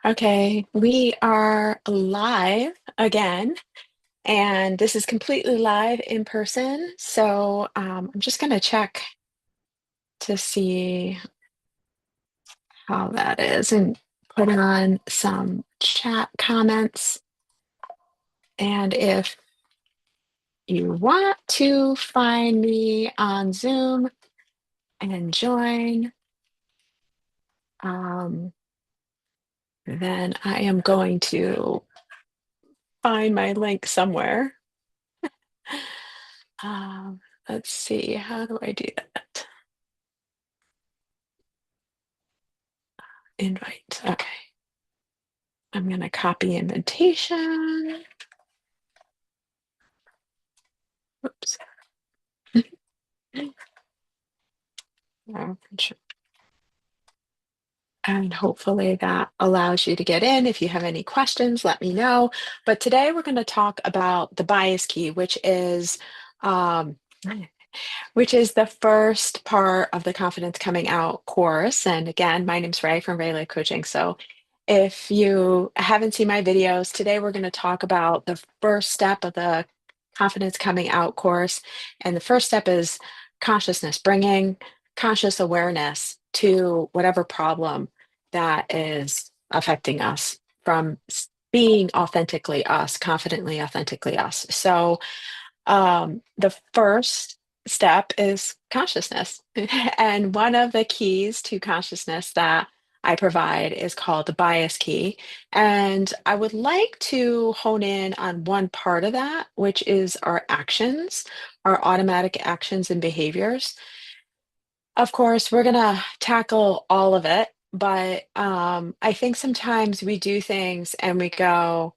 Okay, we are live again, and this is completely live in person. So I'm just going to check to see how that is and put on some chat comments. And if you want to find me on Zoom and join, um, then I am going to find my link somewhere. Um, let's see, how do I do that? Invite. Okay. I'm going to copy invitation. Oops. Oh, and hopefully that allows you to get in. If you have any questions, let me know. But today we're going to talk about the bias key, um, which is the first part of the Confidence Coming Out course. And again, my name's Ray from Ray Life Coaching. So if you haven't seen my videos, today we're going to talk about the first step of the Confidence Coming Out course. And the first step is consciousness, bringing conscious awareness to whatever problem that is affecting us from being authentically us, confidently, authentically us. So the first step is consciousness. And one of the keys to consciousness that I provide is called the bias key. And I would like to hone in on one part of that, which is our actions, our automatic actions and behaviors. Of course, we're going to tackle all of it, but I think sometimes we do things and we go,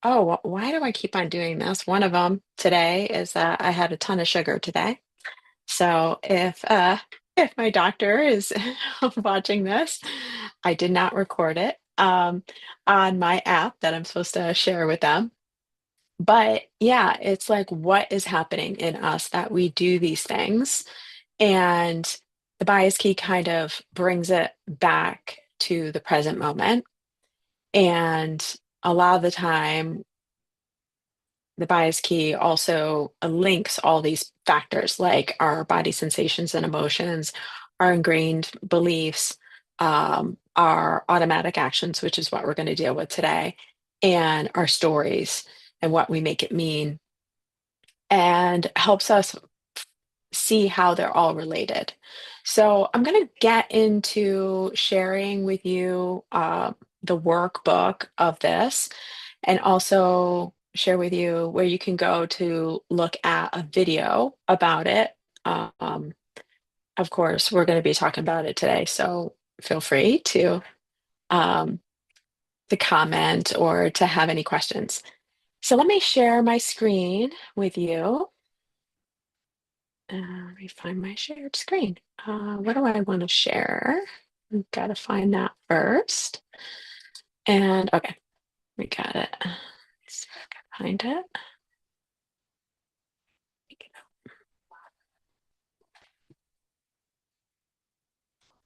oh, why do I keep on doing this? One of them today is that I had a ton of sugar today. So if my doctor is watching this, I did not record it on my app that I'm supposed to share with them. But yeah, it's like what is happening in us that we do these things, and the bias key kind of brings it back to the present moment. And a lot of the time the bias key also links all these factors like our body sensations and emotions, our ingrained beliefs, our automatic actions, which is what we're going to deal with today, and our stories and what we make it mean, and helps us see how they're all related. So I'm going to get into sharing with you the workbook of this, and also share with you where you can go to look at a video about it. Um, of course, we're going to be talking about it today, so feel free um, to comment or to have any questions. So let me share my screen with you. Let me find my shared screen. What do I want to share? We've got to find that first. And okay, we got it. Let's see if I can find it.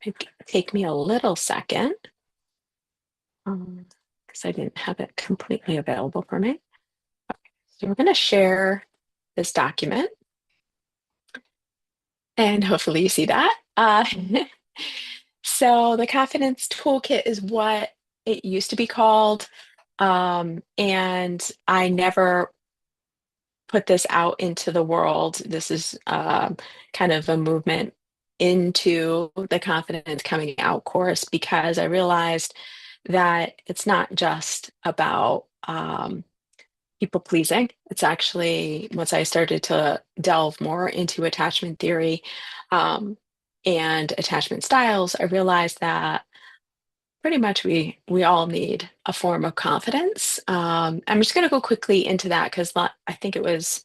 It'd take me a little second because I didn't have it completely available for me. So we're going to share this document, and hopefully you see that. So the confidence toolkit is what it used to be called. And I never put this out into the world. This is kind of a movement into the confidence coming out course, because I realized that it's not just about people pleasing. It's actually, once I started to delve more into attachment theory um, and attachment styles, I realized that pretty much we all need a form of confidence. I'm just going to go quickly into that because I think it was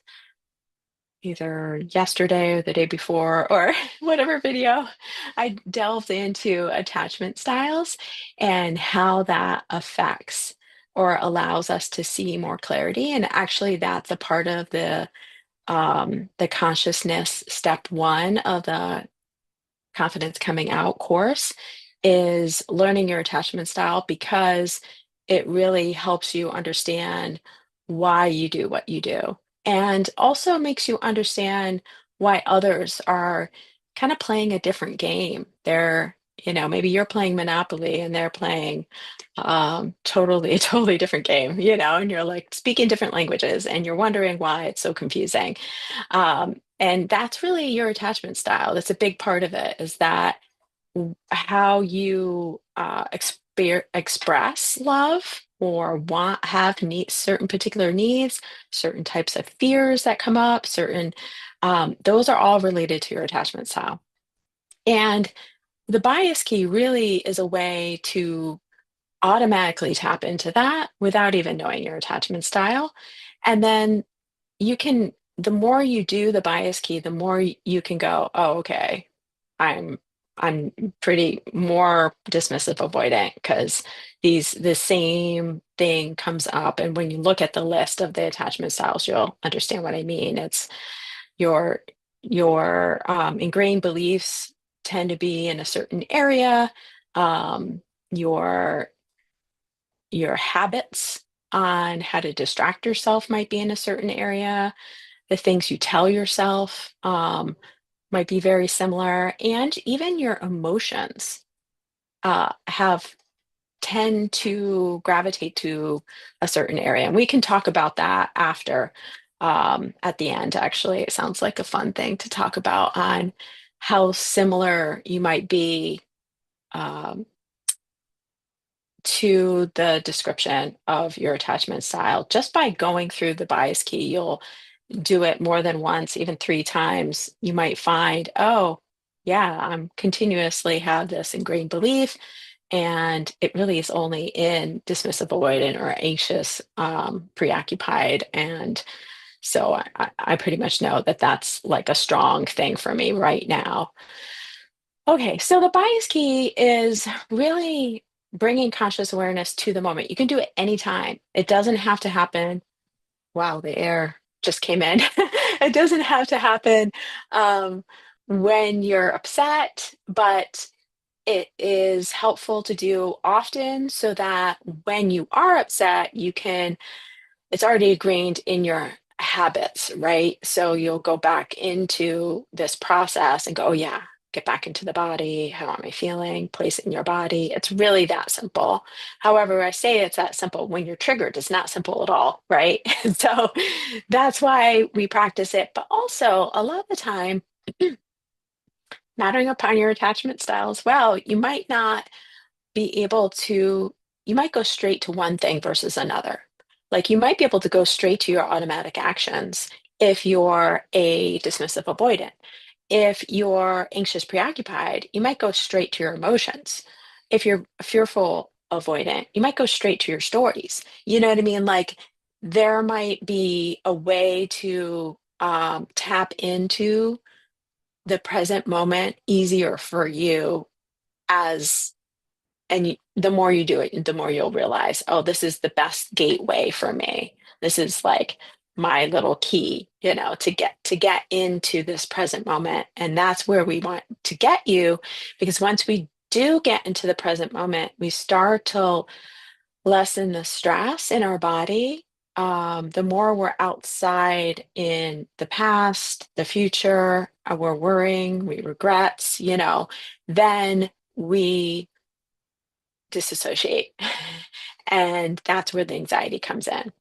either yesterday or the day before or whatever video I delved into attachment styles and how that affects or allows us to see more clarity. And actually, that's a part of the consciousness step one of the confidence coming out course. is learning your attachment style because it really helps you understand why you do what you do. And also makes you understand why others are kind of playing a different game. Maybe you're playing Monopoly and they're playing totally, totally different game, and you're like speaking different languages and you're wondering why it's so confusing. And that's really your attachment style. That's a big part of it, is that how you express love or have certain particular needs, certain types of fears that come up, certain those are all related to your attachment style. And the bias key really is a way to automatically tap into that without even knowing your attachment style. And then the more you do the bias key, the more you can go, oh, okay, I'm I'm pretty more dismissive avoidant because the same thing comes up. And when you look at the list of the attachment styles, you'll understand what I mean. It's your ingrained beliefs tend to be in a certain area. Um, your your habits on how to distract yourself might be in a certain area. The things you tell yourself might be very similar, and even your emotions have tend to gravitate to a certain area. And we can talk about that after at the end. Actually, it sounds like a fun thing to talk about on how similar you might be um, to the description of your attachment style. Just by going through the bias key, you'll do it more than once, even 3 times. You might find, oh, yeah, I'm continuously have this ingrained belief, and it really is only in dismissive avoidant or anxious, preoccupied. And so I pretty much know that that's like a strong thing for me right now. Okay, so the bias key is really bringing conscious awareness to the moment. You can do it anytime. It doesn't have to happen. Wow, the air just came in. It doesn't have to happen um, when you're upset, but it is helpful to do often so that when you are upset, it's already ingrained in your habits, right? So you'll go back into this process and go, oh, yeah, get back into the body. How am I feeling? Place it in your body. It's really that simple. However, I say it's that simple. When you're triggered, it's not simple at all, right? So that's why we practice it. But also, a lot of the time, mattering upon your attachment style as well, be able to you might go straight to one thing versus another. Like you might be able to go straight to your automatic actions if you're a dismissive avoidant. If you're anxious preoccupied, you might go straight to your emotions. If you're fearful avoidant, you might go straight to your stories. You know what I mean? Like there might be a way to tap into the present moment easier for you as the more you do it, the more you'll realize, oh, this is the best gateway for me. This is like my little key, to get into this present moment. And that's where we want to get you, because once we do get into the present moment, we start to lessen the stress in our body. The more we're outside in the past, the future, we're worrying, we regrets, then we disassociate. And that's where the anxiety comes in.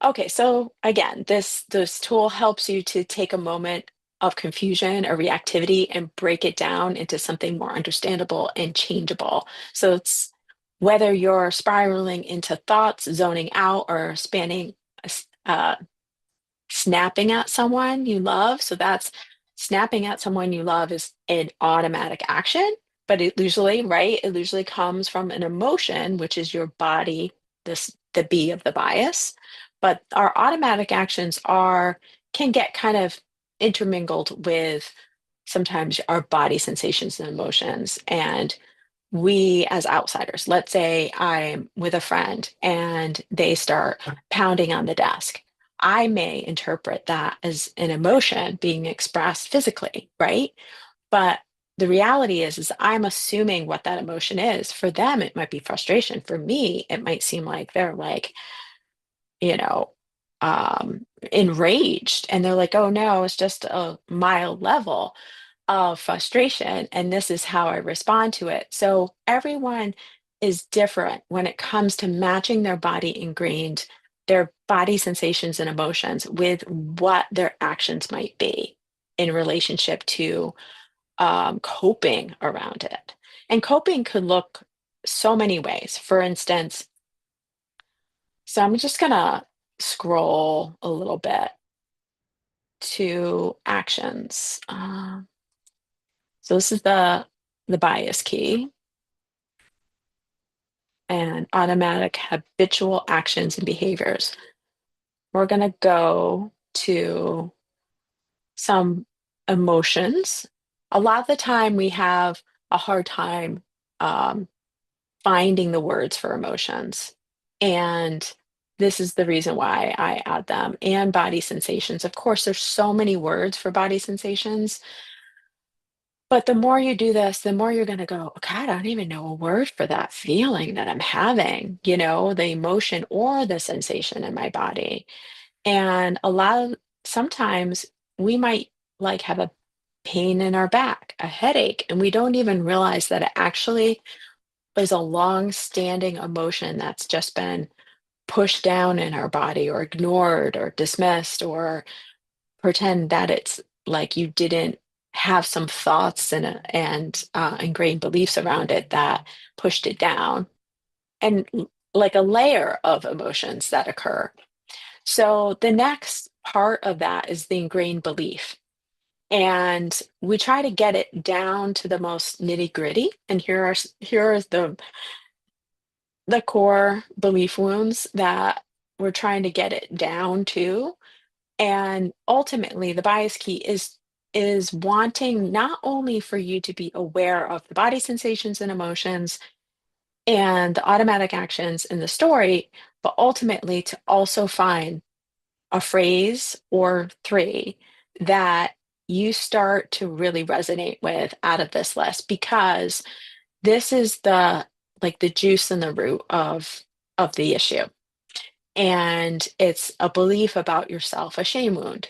Okay, so again, this tool helps you to take a moment of confusion or reactivity and break it down into something more understandable and changeable. So it's whether you're spiraling into thoughts, zoning out, or uh, snapping at someone you love. So that's snapping at someone you love is an automatic action, but it usually, right? It usually comes from an emotion, which is your body, the B of the bias. But our automatic actions can get kind of intermingled with sometimes our body sensations and emotions. And we as outsiders, let's say I'm with a friend and they start pounding on the desk. I may interpret that as an emotion being expressed physically, right? But the reality is I'm assuming what that emotion is. For them, it might be frustration. For me, it might seem like they're like, you know, enraged and they're like, oh no, it's just a mild level of frustration. And this is how I respond to it. So everyone is different when it comes to matching their body ingrained, their body sensations and emotions with what their actions might be in relationship to coping around it. And coping could look so many ways. For instance, so I'm just gonna scroll a little bit to actions. So this is the bias key and automatic habitual actions and behaviors. We're gonna go to some emotions. A lot of the time we have a hard time um, finding the words for emotions. And this is the reason why I add them and body sensations. Of course, there's so many words for body sensations, but the more you do this, the more you're going to go, God, I don't even know a word for that feeling that I'm having, the emotion or the sensation in my body. And sometimes we might like have a pain in our back, a headache, and we don't even realize that it actually is a long-standing emotion that's just been pushed down in our body or ignored or dismissed or pretend that it's like you didn't have some thoughts and ingrained beliefs around it that pushed it down and like a layer of emotions that occur. So the next part of that is the ingrained belief. And we try to get it down to the most nitty gritty. And here are the core belief wounds that we're trying to get it down to. And ultimately, the bias key is wanting not only for you to be aware of the body sensations and emotions and the automatic actions in the story, but ultimately to also find a phrase or three that you start to really resonate with out of this list because this is the juice and the root of the issue. And it's a belief about yourself, a shame wound.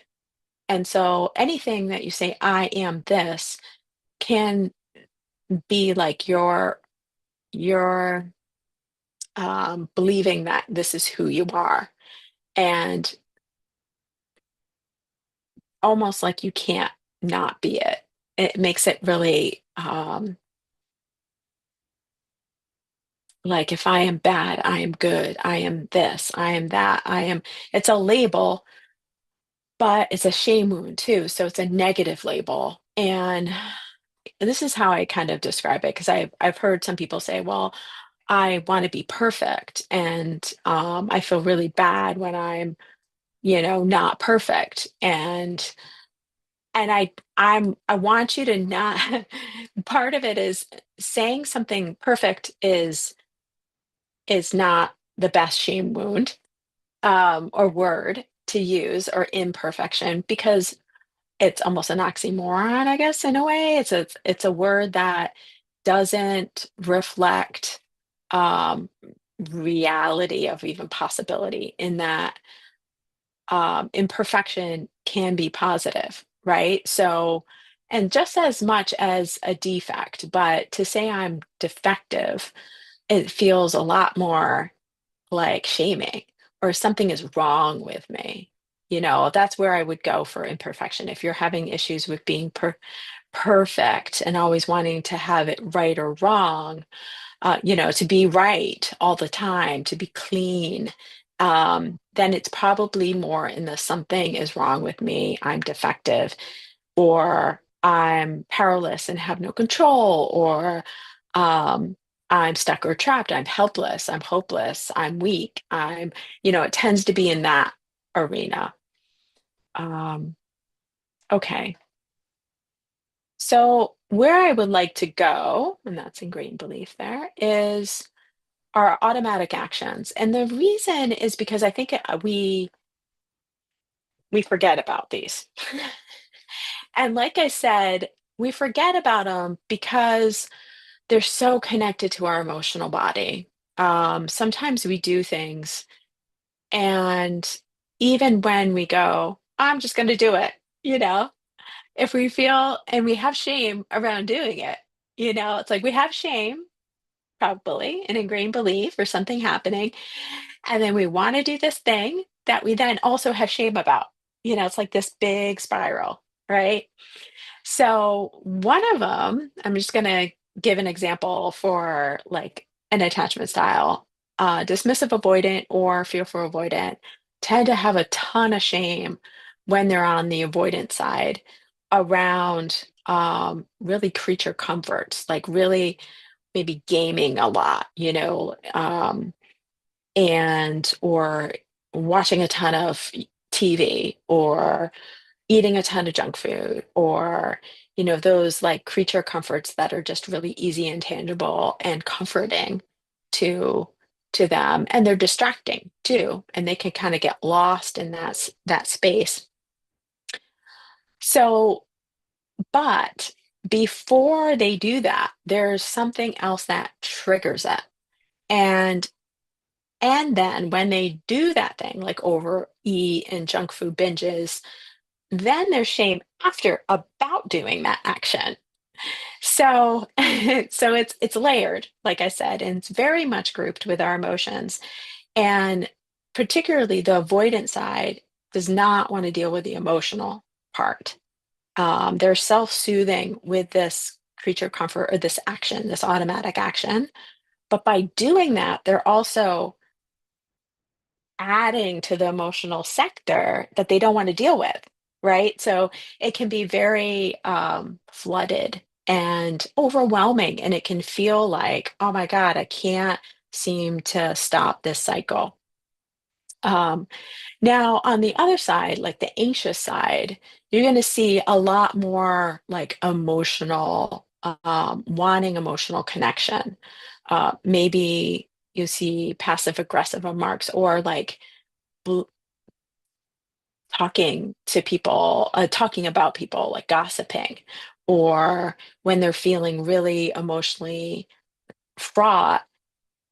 And so anything that you say, I am this, can be like your believing that this is who you are. And almost like you can't not be it. It makes it really like if I am bad, I am good, I am this, I am that, it's a label, but it's a shame wound too. So it's a negative label. And this is how I kind of describe it because I've heard some people say, well, I want to be perfect. And I feel really bad when I'm, not perfect. And I want you to not part of it is saying something perfect is not the best shame wound or word to use or imperfection because it's almost an oxymoron, I guess, in a way. It's a word that doesn't reflect um, reality of even possibility in that imperfection can be positive, right? So, and just as much as a defect, but to say I'm defective, it feels a lot more like shaming or something is wrong with me. That's where I would go for imperfection. If you're having issues with being perfect and always wanting to have it right or wrong, to be right all the time, to be clean, then it's probably more in the something is wrong with me, I'm defective, or I'm powerless and have no control, or um, I'm stuck or trapped, I'm helpless, I'm hopeless, I'm weak, it tends to be in that arena. Um, okay. So where I would like to go, and that's ingrained belief there, is our automatic actions. And the reason is because I think we forget about these. And like I said, we forget about them because they're so connected to our emotional body. Sometimes we do things, and even when we go, I'm just going to do it, you know, if we feel and we have shame around doing it, it's like we have shame, probably an ingrained belief or something happening. And then we want to do this thing that we then also have shame about. It's like this big spiral, right? So one of them, I'm just going to give an example for like an attachment style. Dismissive avoidant or fearful avoidant tend to have a ton of shame when they're on the avoidant side around really creature comforts, like really maybe gaming a lot, and or watching a ton of TV or eating a ton of junk food or those like creature comforts that are just really easy and tangible and comforting to to them, and they're distracting too, and they can kind of get lost in that space. So but before they do that, there's something else that triggers it. And and then when they do that thing, like overeat and junk food binges, then there's shame after about doing that action. So so it's layered, like I said, and it's very much grouped with our emotions. And particularly the avoidant side does not want to deal with the emotional part. They're self-soothing with this creature comfort or this action, this automatic action. But by doing that, they're also adding to the emotional sector that they don't want to deal with, right? So it can be very flooded and overwhelming, and it can feel like, oh my God, I can't seem to stop this cycle. Um, Now, on the other side, like the anxious side, you're going to see a lot more like emotional, wanting emotional connection. Maybe you see passive aggressive remarks or like bl- talking to people, talking about people, like gossiping, or when they're feeling really emotionally fraught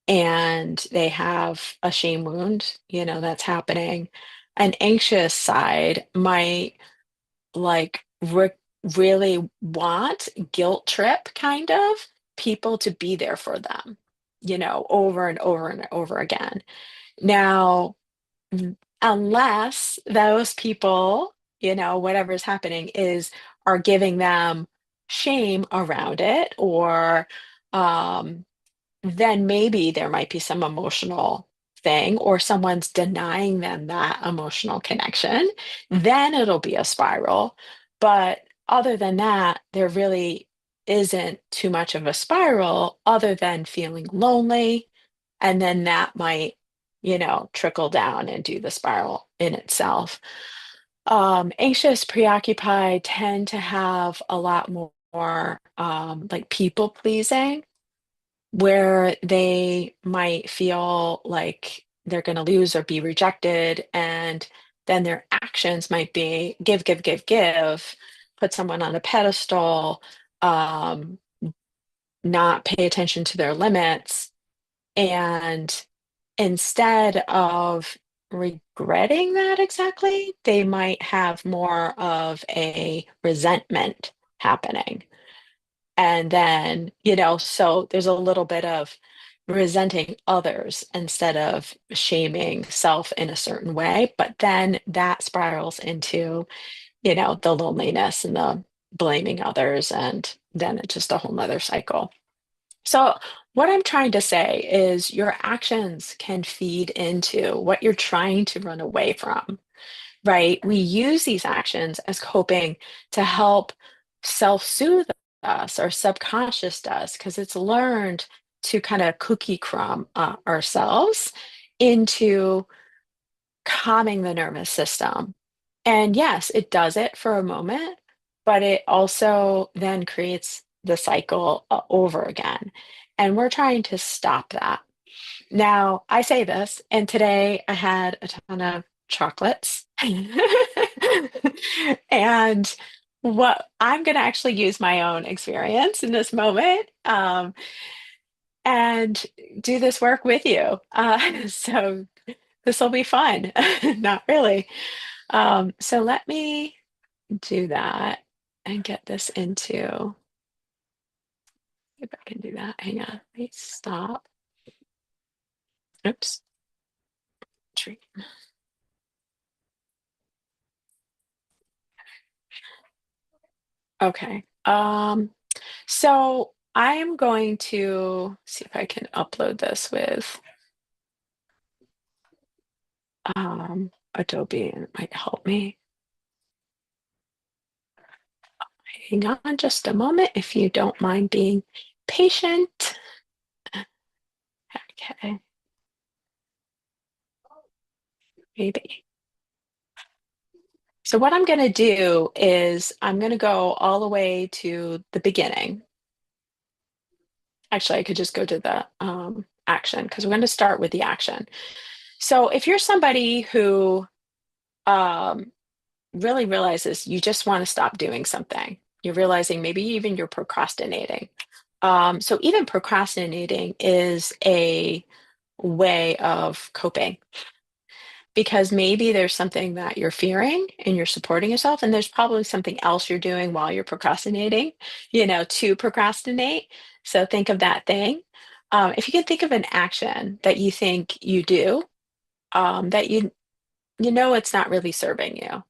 and they have a shame wound, that's happening. An anxious side might like really want guilt trip kind of people to be there for them, over and over and over again. Now, unless those people, whatever's happening are giving them shame around it, or um then maybe there might be some emotional thing, or someone's denying them that emotional connection, then it'll be a spiral. But other than that, there really isn't too much of a spiral other than feeling lonely. And then that might, trickle down and do the spiral in itself. Anxious, preoccupied tend to have a lot more like people pleasing, where they might feel like they're going to lose or be rejected. And then their actions might be give, give, give, give, put someone on a pedestal, um, not pay attention to their limits. And instead of regretting that exactly, they might have more of a resentment happening. And then, so there's a little bit of resenting others instead of shaming self in a certain way. But then that spirals into, the loneliness and the blaming others. And then it's just a whole nother cycle. So, what I'm trying to say is your actions can feed into what you're trying to run away from, right? We use these actions as coping to help self-soothe us. Our subconscious does, because it's learned to kind of cookie crumb ourselves into calming the nervous system. And yes, it does it for a moment, but it also then creates the cycle over again. And we're trying to stop that. Now, I say this, and today I had a ton of chocolates. And what I'm going to actually use my own experience in this moment, and do this work with you. So this will be fun. Not really. So let me do that and get this into, if I can do that. Hang on. Let me stop. Oops. Tree. Okay. So I am going to see if I can upload this with Adobe, and it might help me. Hang on just a moment if you don't mind being patient. Okay, maybe. So what I'm going to do is I'm going to go all the way to the beginning. Actually, I could just go to the action because we're going to start with the action. So if you're somebody who um, really realizes you just want to stop doing something, you're realizing maybe even you're procrastinating. So even procrastinating is a way of coping because maybe there's something that you're fearing and you're supporting yourself, and there's probably something else you're doing while you're procrastinating, to procrastinate. So think of that thing. If you can think of an action that you think you do, that you know it's not really serving you,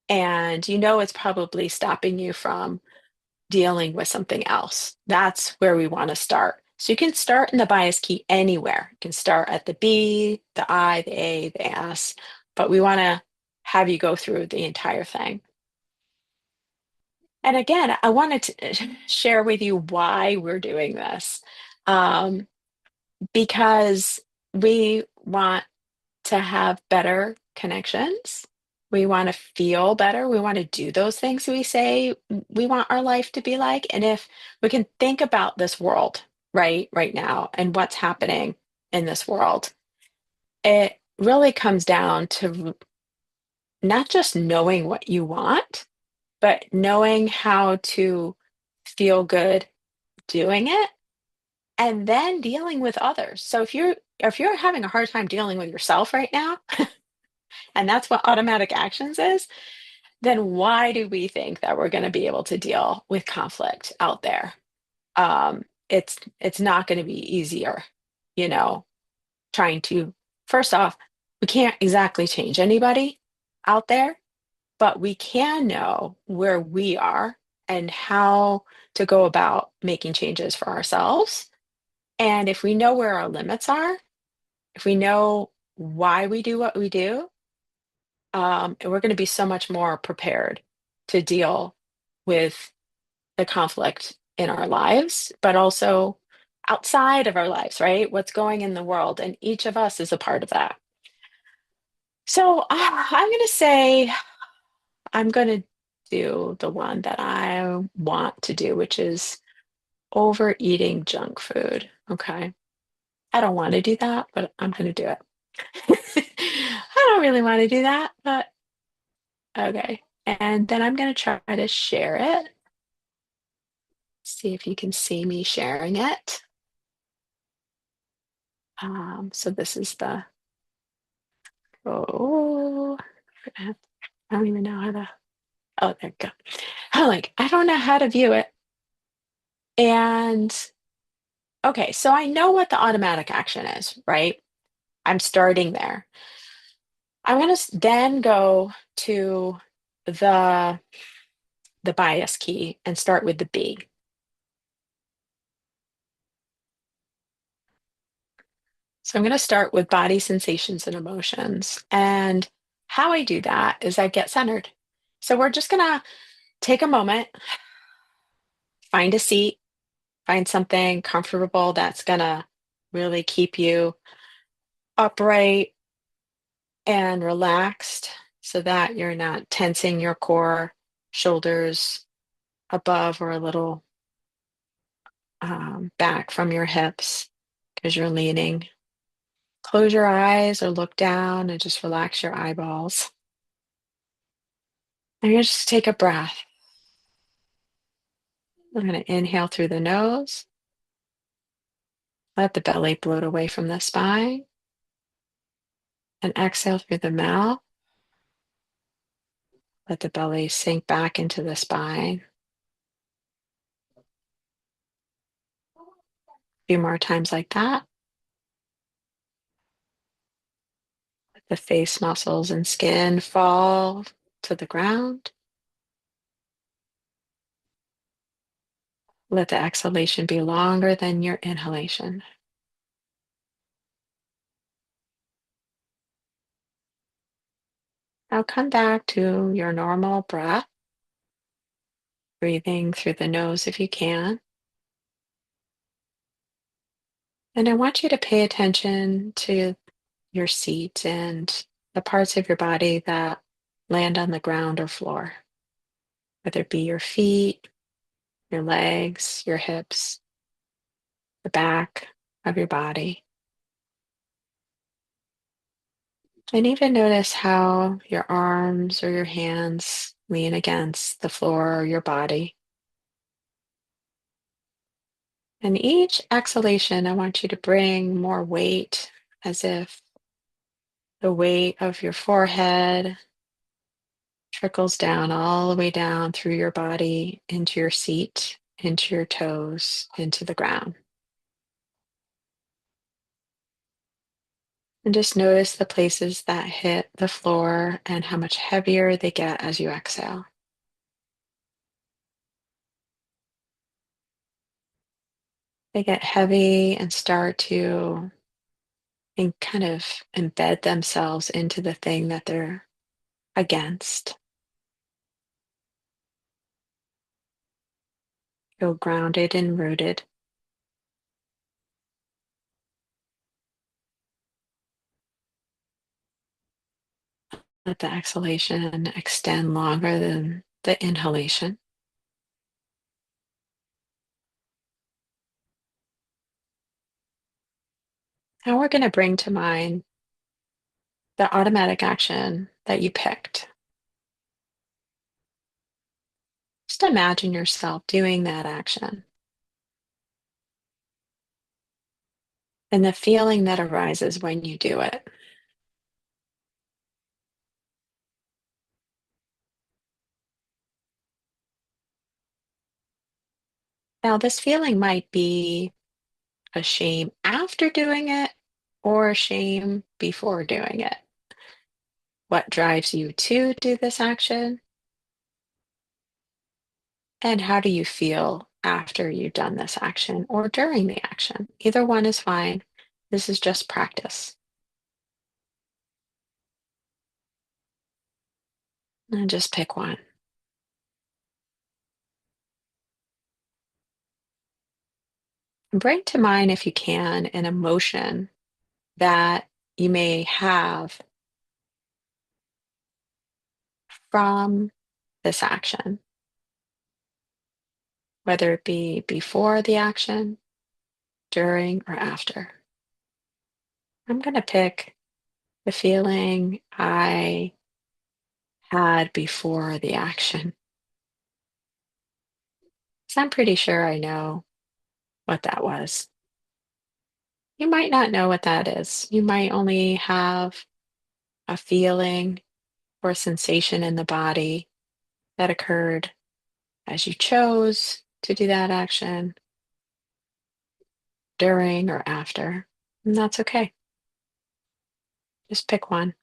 and you know it's probably stopping you from dealing with something else. That's where we want to start. So you can start in the bias key anywhere. You can start at the B, the I, the A, the S, but we want to have you go through the entire thing. And again, I wanted to share with you why we're doing this, um, because we want to have better connections. We want to feel better. We want to do those things we say we want our life to be like. And if we can think about this world right now and what's happening in this world, it really comes down to not just knowing what you want, but knowing how to feel good doing it and then dealing with others. So if you're having a hard time dealing with yourself right now, and that's what automatic actions is, then why do we think that we're going to be able to deal with conflict out there? It's not going to be easier, you know, trying to, first off, we can't exactly change anybody out there, but we can know where we are and how to go about making changes for ourselves. And if we know where our limits are, if we know why we do what we do, and we're going to be so much more prepared to deal with the conflict in our lives, but also outside of our lives, right? What's going in the world, and each of us is a part of that. So I'm going to say I'm going to do the one that I want to do, which is overeating junk food. Okay. I don't want to do that, but I'm going to do it. I don't really want to do that, but okay. And then I'm going to try to share it. See if you can see me sharing it. So this is the, oh, I don't even know how to, oh, there we go. I'm like, I don't know how to view it. And okay, so I know what the automatic action is, right? I'm starting there. I'm going to then go to the the bias key and start with the B. So I'm going to start with body sensations and emotions. And how I do that is I get centered. So we're just going to take a moment, find a seat, find something comfortable that's going to really keep you upright and relaxed so that you're not tensing your core, shoulders above or a little back from your hips because you're leaning. Close your eyes or look down and just relax your eyeballs. And you just take a breath. We're going to inhale through the nose, let the belly bloat away from the spine, and exhale through the mouth. Let the belly sink back into the spine. A few more times like that. Let the face muscles and skin fall to the ground. Let the exhalation be longer than your inhalation. Now come back to your normal breath, breathing through the nose if you can. And I want you to pay attention to your seat and the parts of your body that land on the ground or floor, whether it be your feet, your legs, your hips, the back of your body. And even notice how your arms or your hands lean against the floor or your body. And each exhalation, I want you to bring more weight, as if the weight of your forehead trickles down all the way down through your body into your seat, into your toes, into the ground. And just notice the places that hit the floor and how much heavier they get as you exhale. They get heavy and start to kind of embed themselves into the thing that they're against. Feel grounded and rooted. Let the exhalation extend longer than the inhalation. Now we're going to bring to mind the automatic action that you picked. Just imagine yourself doing that action and the feeling that arises when you do it. Now, this feeling might be a shame after doing it or a shame before doing it. What drives you to do this action? And how do you feel after you've done this action or during the action? Either one is fine. This is just practice. And just pick one. And bring to mind, if you can, an emotion that you may have from this action, whether it be before the action, during, or after. I'm going to pick the feeling I had before the action. So I'm pretty sure I know what that was. You might not know what that is. You might only have a feeling or sensation in the body that occurred as you chose to do that action, during or after. And that's okay. Just pick one.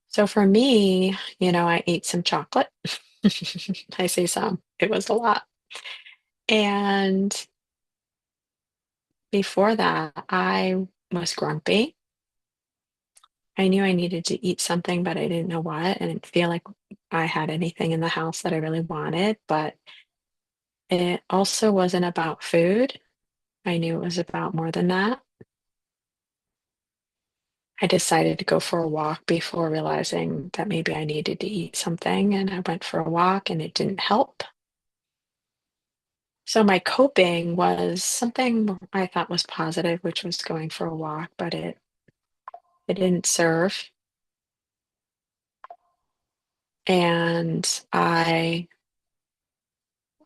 So for me, I ate some chocolate. I say some, it was a lot. And before that, I was grumpy. I knew I needed to eat something, but I didn't know what. And I didn't feel like I had anything in the house that I really wanted. But it also wasn't about food. I knew it was about more than that. I decided to go for a walk before realizing that maybe I needed to eat something. And I went for a walk and it didn't help. So my coping was something I thought was positive, which was going for a walk, but it didn't serve. And I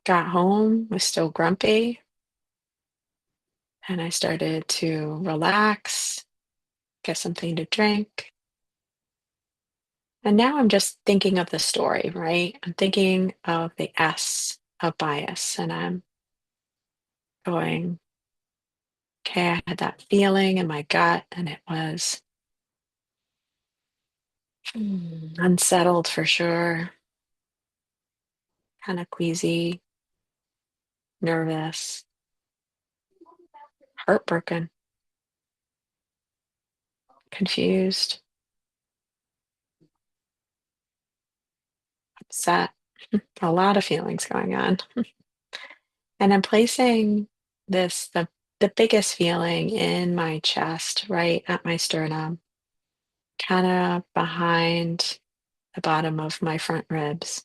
got home, was still grumpy, and I started to relax, get something to drink. And now I'm just thinking of the story, right? I'm thinking of the S of bias, and I'm going, okay, I had that feeling in my gut, and it was unsettled for sure, kind of queasy, nervous, heartbroken, confused, upset, a lot of feelings going on. And I'm placing the biggest feeling in my chest, right at my sternum, kind of behind the bottom of my front ribs.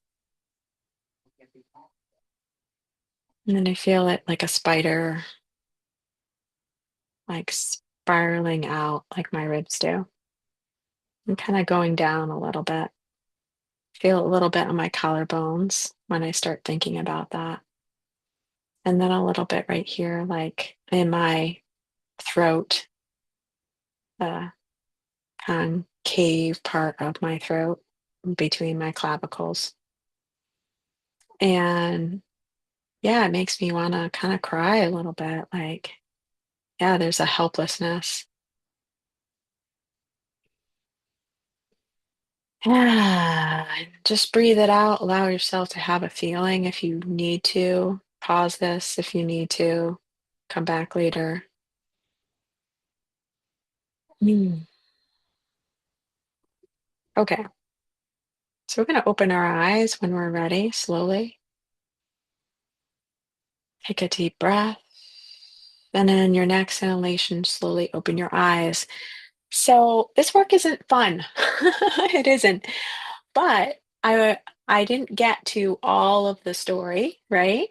And then I feel it like a spider, like spiraling out like my ribs do. And kind of going down a little bit. Feel a little bit on my collarbones when I start thinking about that. And then a little bit right here, like in my throat, the concave part of my throat between my clavicles. And yeah, it makes me want to kind of cry a little bit. Like, yeah, there's a helplessness. Yeah, and just breathe it out. Allow yourself to have a feeling if you need to. Pause this if you need to. Come back later. Mm. Okay, so we're going to open our eyes when we're ready, slowly. Take a deep breath. And then your next inhalation, slowly open your eyes. So this work isn't fun. It isn't. But I didn't get to all of the story, right?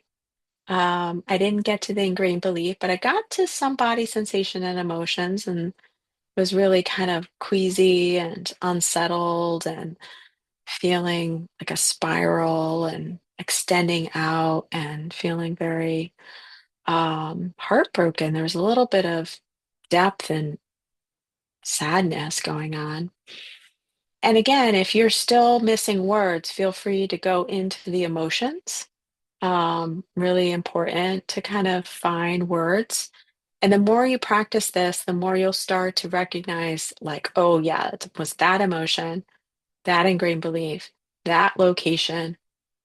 I didn't get to the ingrained belief, but I got to some body sensation and emotions and was really kind of queasy and unsettled and feeling like a spiral and extending out and feeling very heartbroken. There was a little bit of depth and sadness going on. And again, if you're still missing words, feel free to go into the emotions. Really important to kind of find words. And the more you practice this, the more you'll start to recognize, like, oh, yeah, it was that emotion, that ingrained belief, that location.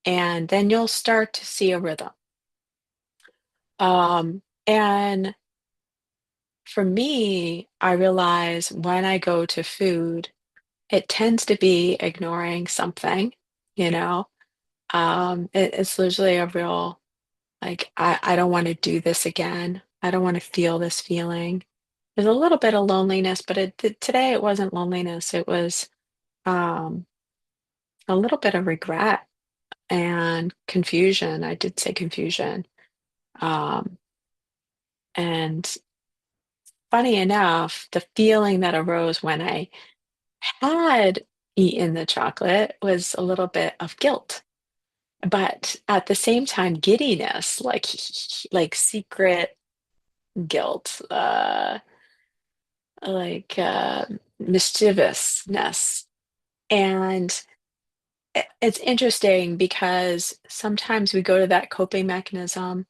And then you'll start to see a rhythm. And for me, I realize when I go to food, it tends to be ignoring something, you know? It's usually a real, like, I don't want to do this again. I don't want to feel this feeling. There's a little bit of loneliness, but today it wasn't loneliness. It was um, a little bit of regret and confusion. I did say confusion. Um, and funny enough, the feeling that arose when I had eaten the chocolate was a little bit of guilt, but at the same time, giddiness, like secret guilt, like mischievousness. And it's interesting because sometimes we go to that coping mechanism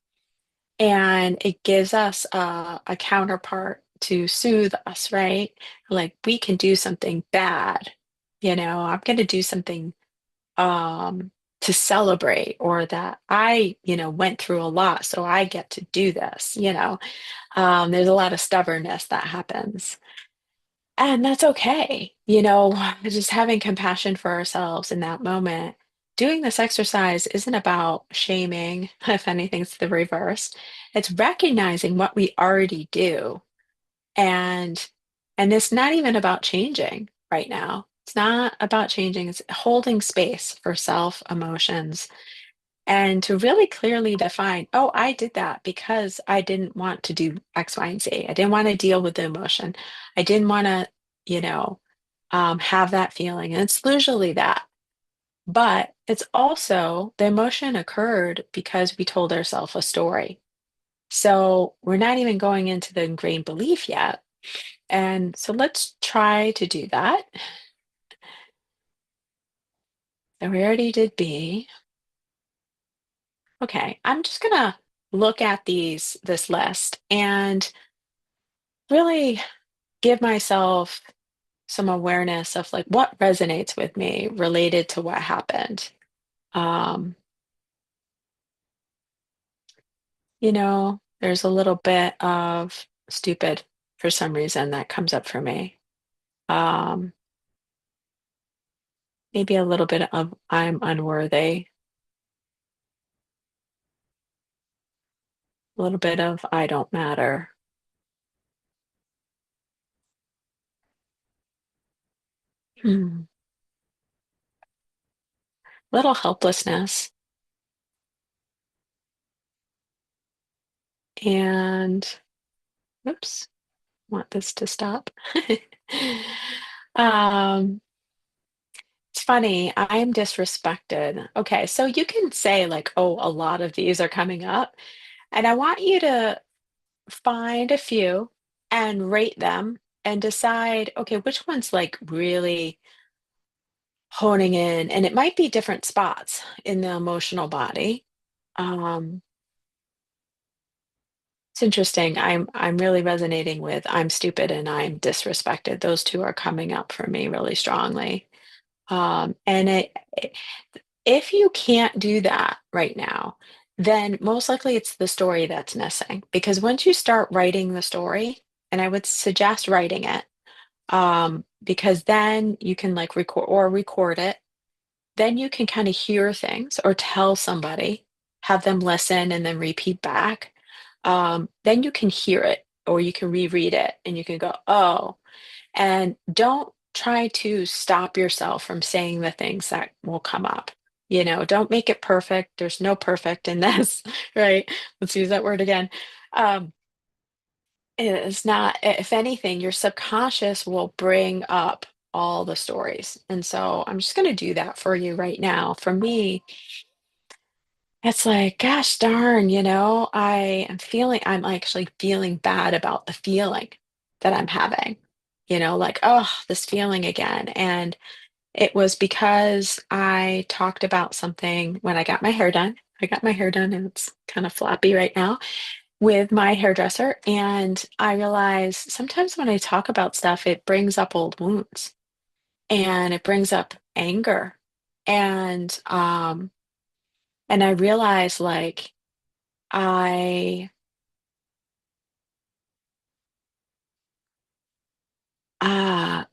and it gives us a counterpart to soothe us, right? Like we can do something bad, I'm going to do something um, to celebrate, or that I, went through a lot, so I get to do this. There's a lot of stubbornness that happens. And that's okay. Just having compassion for ourselves in that moment. Doing this exercise isn't about shaming, if anything, it's the reverse. It's recognizing what we already do. And and it's not even about changing right now. It's not about changing, it's holding space for self emotions and to really clearly define, oh, I did that because I didn't want to do X, Y, and Z. I didn't want to deal with the emotion. I didn't want to, you know, have that feeling. And it's usually that. But it's also the emotion occurred because we told ourselves a story. So we're not even going into the ingrained belief yet. And so let's try to do that. So we already did B. Okay, I'm just gonna look at this list and really give myself some awareness of like what resonates with me related to what happened. Um, there's a little bit of stupid for some reason that comes up for me. Um, Maybe a little bit of I'm unworthy, a little bit of I don't matter, hmm, little helplessness, and oops, want this to stop. um, it's funny, I'm disrespected. Okay, so you can say like, oh, a lot of these are coming up, and I want you to find a few and rate them and decide, okay, which one's like really honing in, and it might be different spots in the emotional body. Um, it's interesting. I'm really resonating with I'm stupid and I'm disrespected. Those two are coming up for me really strongly. And if you can't do that right now, then most likely it's the story that's missing. Because once you start writing the story, and I would suggest writing it, because then you can like record it. Then you can kind of hear things or tell somebody, have them listen and then repeat back. Then you can hear it or you can reread it and you can go, oh, and don't try to stop yourself from saying the things that will come up. Don't make it perfect. There's no perfect in this, right? Let's use that word again. Um, it's not, if anything, your subconscious will bring up all the stories. And so I'm just going to do that for you right now. For me, it's like, gosh darn, I'm actually feeling bad about the feeling that I'm having, like, oh, this feeling again. And it was because I talked about something when I got my hair done. I got my hair done and it's kind of floppy right now with my hairdresser. And I realize sometimes when I talk about stuff, it brings up old wounds and it brings up anger. And I realize like I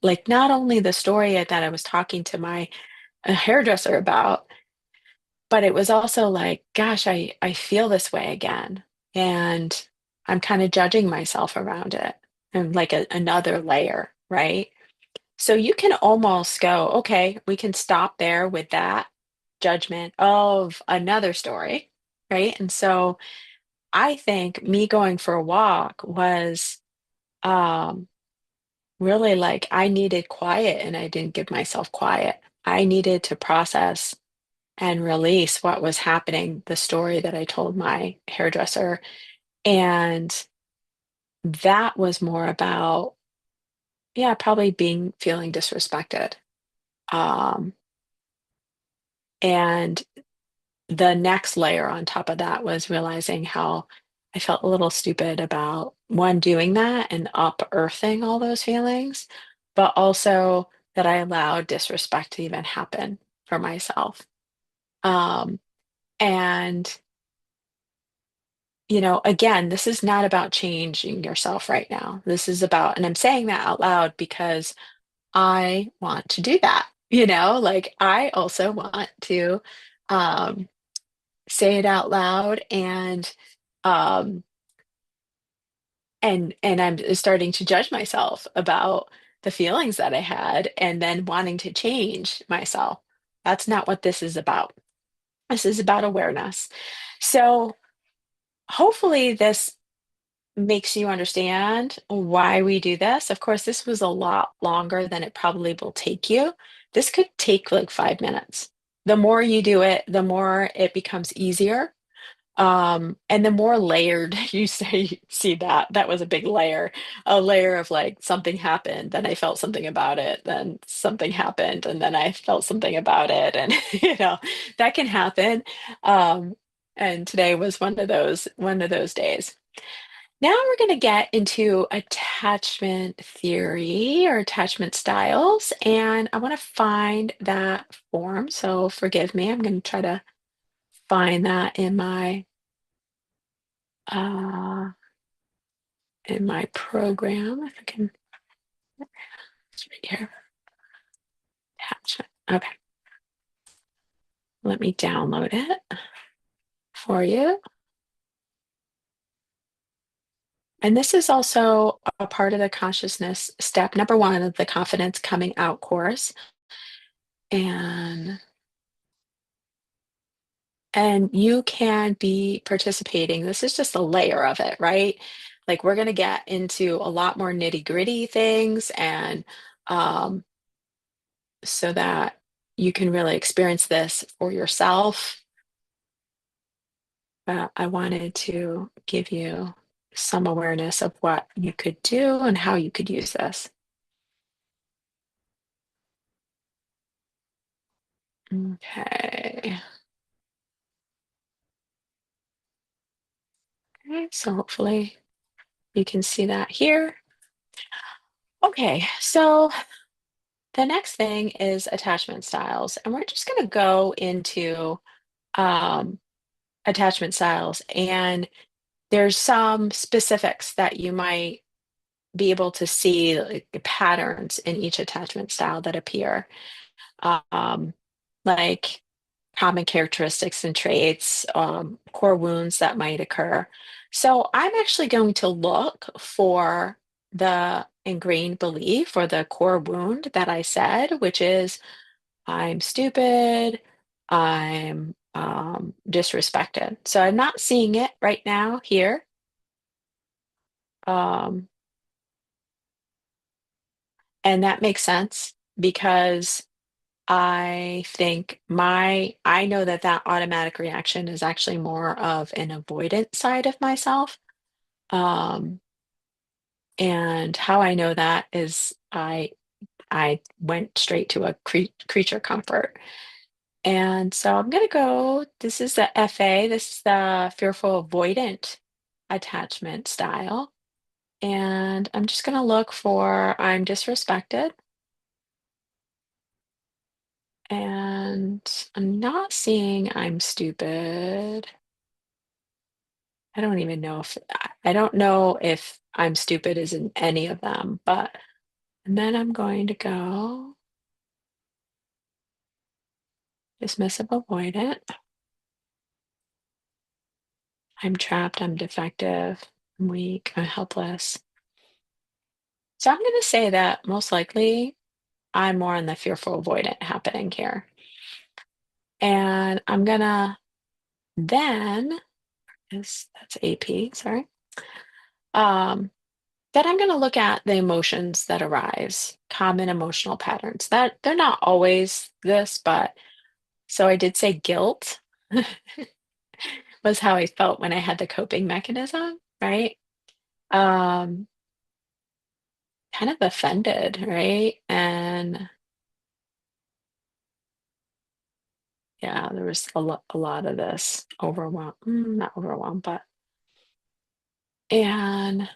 like not only the story that I was talking to my hairdresser about, but it was also like, gosh, I feel this way again. And I'm kind of judging myself around it and like another layer, right? So you can almost go, okay, we can stop there with that judgment of another story, right? And so I think me going for a walk was um really like I needed quiet and I didn't give myself quiet. I needed to process and release what was happening, the story that I told my hairdresser. And that was more about, yeah, probably feeling disrespected. Um, and the next layer on top of that was realizing how I felt a little stupid about one doing that and unearthing all those feelings, but also that I allowed disrespect to even happen for myself. Um, and again, this is not about changing yourself right now. This is about, and I'm saying that out loud because I want to do that. Like I also want to um, say it out loud um, and I'm starting to judge myself about the feelings that I had and then wanting to change myself. That's not what this is about. This is about awareness. So hopefully this makes you understand why we do this. Of course, this was a lot longer than it probably will take you. This could take like 5 minutes, the more you do it, the more it becomes easier. And the more layered you say see that, that was a big layer, a layer of like something happened, then I felt something about it, then something happened, and then I felt something about it. And that can happen. Um, and today was one of those days. Now we're going to get into attachment theory or attachment styles, and I want to find that form. So forgive me, I'm going to try to find that uh, in my program. If I can, it's right here. Attachment. Okay, let me download it for you. And this is also a part of the consciousness step number one of the confidence coming out course. And And you can be participating. This is just a layer of it, right? Like we're going to get into a lot more nitty-gritty things and um, so that you can really experience this for yourself. But I wanted to give you some awareness of what you could do and how you could use this. Okay. Okay, so hopefully you can see that here. Okay, so the next thing is attachment styles, and we're just going to go into um, attachment styles. And there's some specifics that you might be able to see, like the patterns in each attachment style that appear, um, like common characteristics and traits, core wounds that might occur. So I'm actually going to look for the ingrained belief or the core wound that I said, which is I'm stupid, I'm disrespected. So I'm not seeing it right now here. Um, and that makes sense because I know that that automatic reaction is actually more of an avoidant side of myself. Um, and how I know that is I went straight to a creature comfort. And so I'm going to go, this is the FA, this is the fearful avoidant attachment style. And I'm just going to look for I'm disrespected. And I'm not seeing I'm stupid. I don't even know if I don't know if I'm stupid is in any of them, but and then I'm going to go dismissive avoidant. I'm trapped, I'm defective, I'm weak, I'm helpless. So I'm going to say that most likely I'm more on the fearful avoidant happening here. And I'm going to then, that's AP, sorry. Um, then I'm going to look at the emotions that arise, common emotional patterns. That they're not always this, but so I did say guilt was how I felt when I had the coping mechanism, right? Um, kind of offended, right? And yeah, there was a lot of this overwhelm, not overwhelmed, but and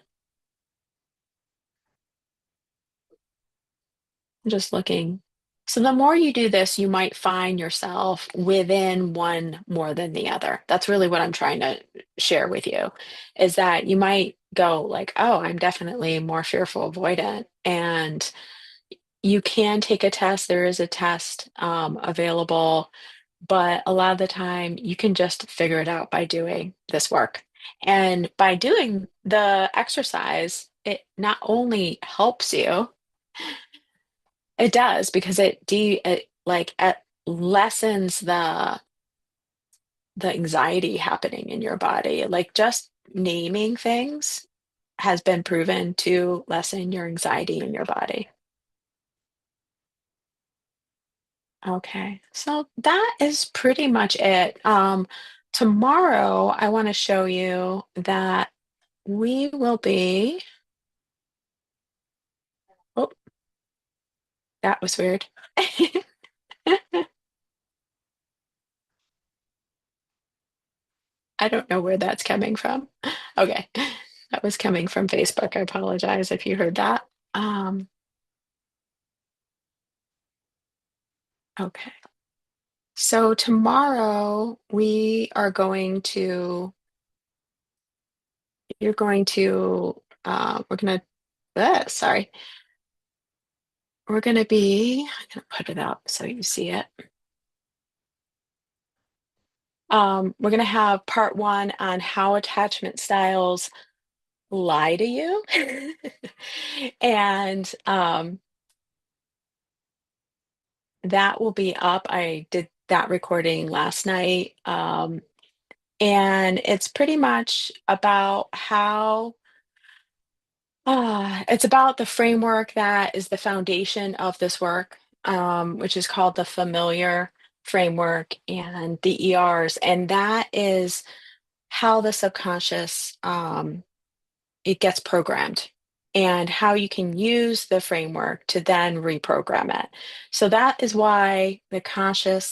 just looking. So the more you do this, you might find yourself within one more than the other. That's really what I'm trying to share with you, is that you might go like, oh, I'm definitely more fearful avoidant. And you can take a test. There is a test available, but a lot of the time you can just figure it out by doing this work. And by doing the exercise, it not only helps you, it does because it lessens the anxiety happening in your body. Like just naming things has been proven to lessen your anxiety in your body. Okay, so that is pretty much it. Tomorrow, I want to show you that we will be. Oh, that was weird. I don't know where that's coming from. Okay, that was coming from Facebook. I apologize if you heard that. Um, okay, so tomorrow you're going to, sorry, we're going to be, I'm going to put it up so you see it. We're going to have part one on how attachment styles lie to you. And that will be up. I did that recording last night. And it's pretty much about it's about the framework that is the foundation of this work, which is called the familiar framework and the ERs. And that is how the subconscious it gets programmed and how you can use the framework to then reprogram it. So that is why the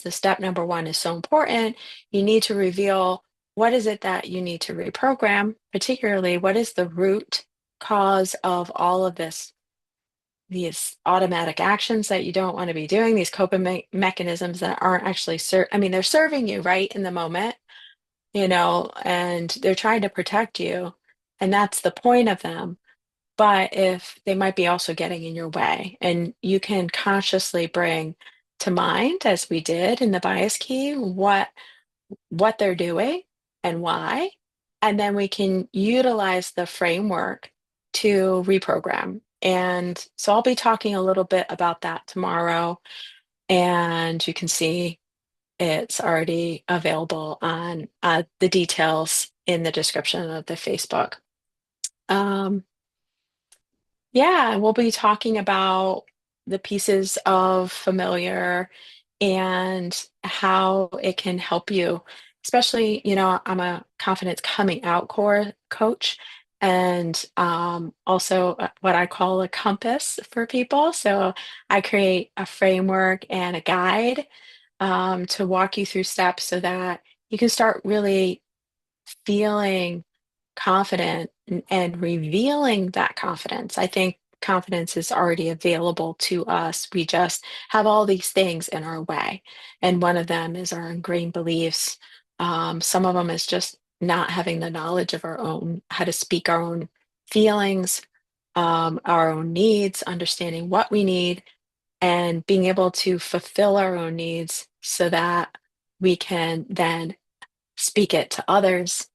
step number one is so important. You need to reveal what is it that you need to reprogram, particularly what is the root cause of all of these automatic actions that you don't want to be doing, these coping mechanisms that aren't actually I mean, they're serving you right in the moment, and they're trying to protect you, and that's the point of them. But if they might be also getting in your way, and you can consciously bring to mind, as we did in the bias key, what they're doing and why, and then we can utilize the framework to reprogram. And so I'll be talking a little bit about that tomorrow, and you can see it's already available on the details in the description of the Facebook. Um, Yeah, we'll be talking about the pieces of familiar and how it can help you. Especially, I'm a confidence coming out core coach and also what I call a compass for people. So I create a framework and a guide to walk you through steps so that you can start really feeling confident and revealing that confidence. I think confidence is already available to us. We just have all these things in our way. And one of them is our ingrained beliefs. Some of them is just not having the knowledge of our own, how to speak our own feelings, our own needs, understanding what we need, and being able to fulfill our own needs so that we can then speak it to others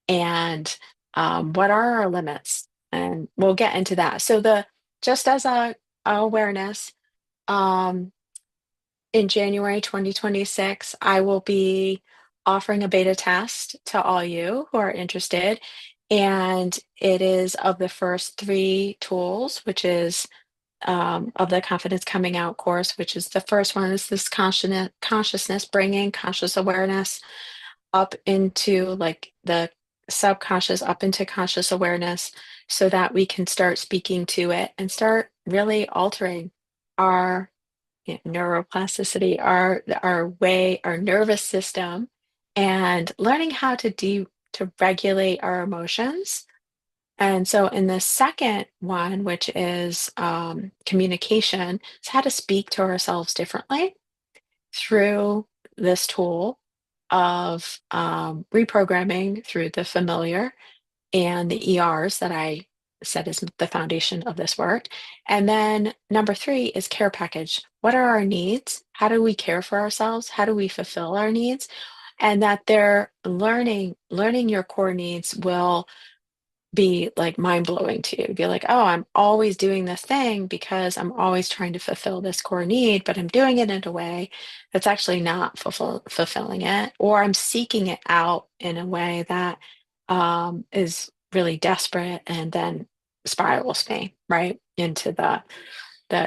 and what are our limits? And we'll get into that. So just as a awareness, um, in January 2026, I will be offering a beta test to all you who are interested. And it is of the first three tools, which is of the Confidence Coming Out course, which is the first one is this consciousness, bringing conscious awareness up into like the subconscious up into conscious awareness so that we can start speaking to it and start really altering our neuroplasticity, our nervous system, and learning how to regulate our emotions. And so in the second one, which is communication, it's how to speak to ourselves differently through this tool of reprogramming through the familiar and the ERs that I said is the foundation of this work. And then number three is care package. What are our needs? How do we care for ourselves? How do we fulfill our needs? And that they're learning your core needs will be like mind blowing to you. Be like, oh, I'm always doing this thing because I'm always trying to fulfill this core need, but I'm doing it in a way that's actually not fulfilling it, or I'm seeking it out in a way that is really desperate and then spirals me right into the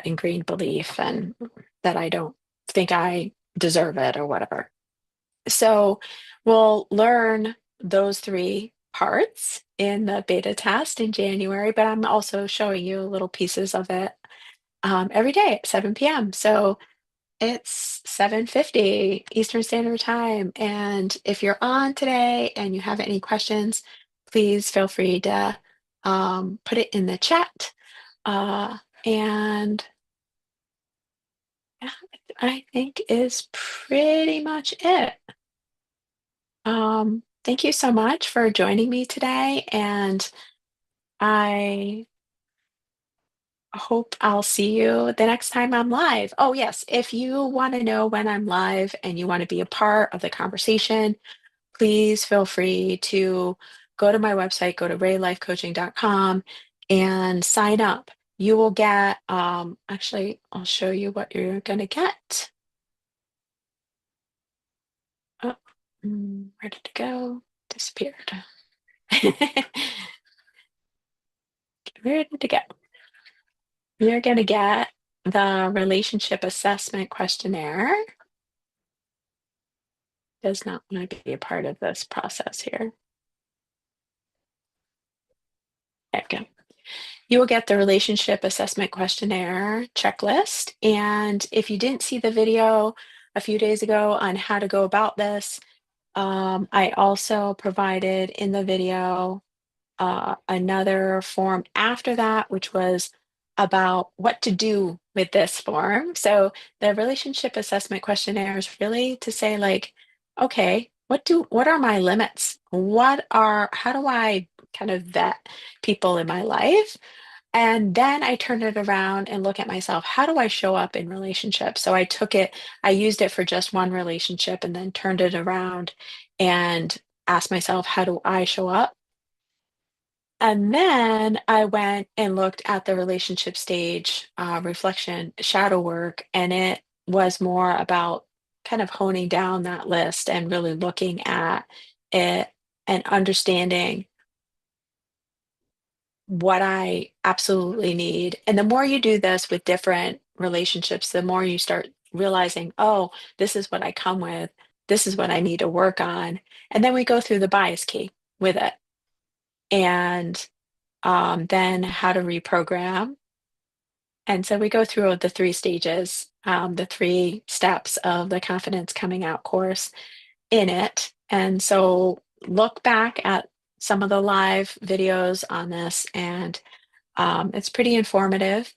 ingrained belief and that I don't. think I deserve it or whatever. So we'll learn those three parts in the beta test in January, but I'm also showing you little pieces of it every day at 7 p.m. So it's 7:50 Eastern Standard Time. And if you're on today and you have any questions, please feel free to put it in the chat. Uh, and that, I think is pretty much it. Thank you so much for joining me today, and I hope I'll see you the next time I'm live. Oh, yes, if you want to know when I'm live and you want to be a part of the conversation, please feel free to go to my website, go to raylifecoaching.com and sign up. You will get, actually, I'll show you what you're going to get. Oh, where did it go? Disappeared. Where did it go? You're going to get the relationship assessment questionnaire. Does not want to be a part of this process here. There we go. You will get the relationship assessment questionnaire checklist. And if you didn't see the video a few days ago on how to go about this, I also provided in the video another form after that, which was about what to do with this form. So the relationship assessment questionnaire is really to say like, okay, what are my limits? How do I kind of vet people in my life? And then I turn it around and look at myself. How do I show up in relationships? So I used it for just one relationship and then turned it around and asked myself, how do I show up? And then I went and looked at the relationship stage reflection shadow work, and it was more about kind of honing down that list and really looking at it and understanding what I absolutely need. And the more you do this with different relationships, the more you start realizing, oh, this is what I come with, this is what I need to work on. And then we go through the bias key with it. And then how to reprogram. And so we go through the three stages, the three steps of the confidence coming out course in it. And so look back at some of the live videos on this, and it's pretty informative.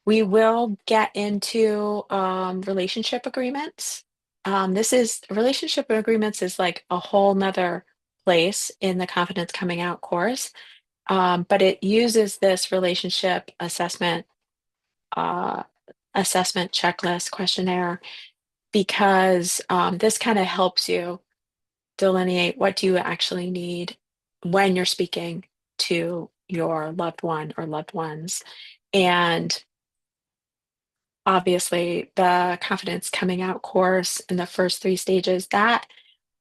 We will get into relationship agreements. This is relationship agreements is like a whole nother place in the confidence coming out course, but it uses this relationship uh, assessment checklist questionnaire because this kind of helps you delineate what do you actually need when you're speaking to your loved one or loved ones. And obviously, the confidence coming out course in the first three stages, that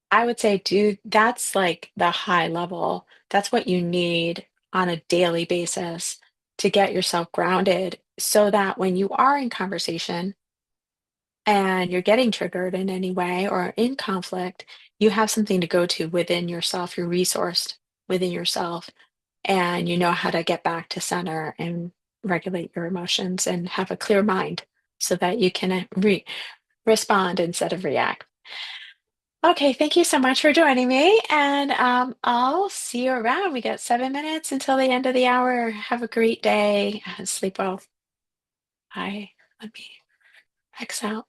I would say, dude, that's like the high level. That's what you need on a daily basis to get yourself grounded so that when you are in conversation and you're getting triggered in any way or in conflict, you have something to go to within yourself. You're resourced within yourself and you know how to get back to center and regulate your emotions and have a clear mind so that you can respond instead of react. Okay, thank you so much for joining me, and I'll see you around. We got 7 minutes until the end of the hour. Have a great day. Sleep well. Bye. Let me X out.